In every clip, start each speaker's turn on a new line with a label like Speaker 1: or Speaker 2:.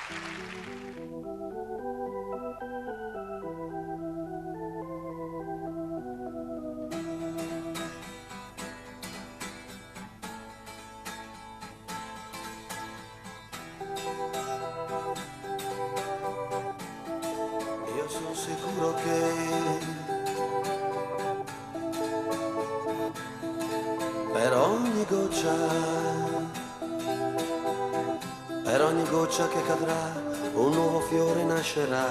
Speaker 1: Io sono sicuro che per ogni goccia che cadrà, un nuovo fiore nascerà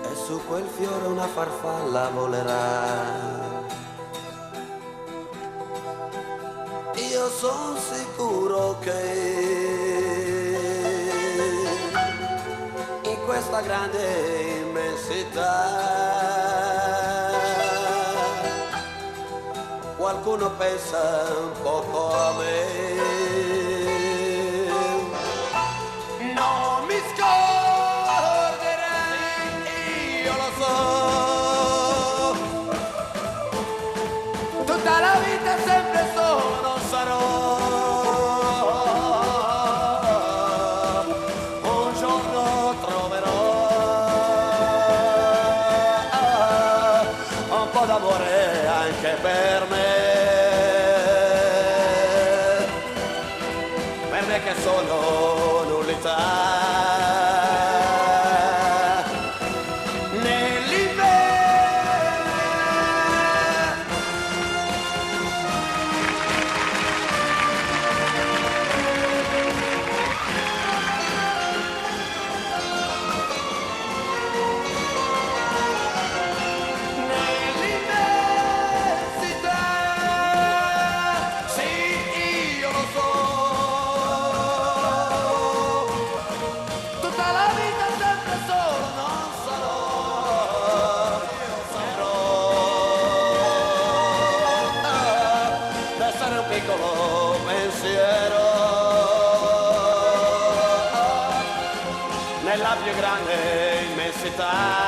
Speaker 1: e su quel fiore una farfalla volerà. Io sono sicuro che in questa grande immensità qualcuno pensa un poco a me. Non mi scorderai, io lo so, tutta la vita sempre solo non sarò. Un giorno troverò un po' d'amore anche per me che sono nullità. Nella più grande immensità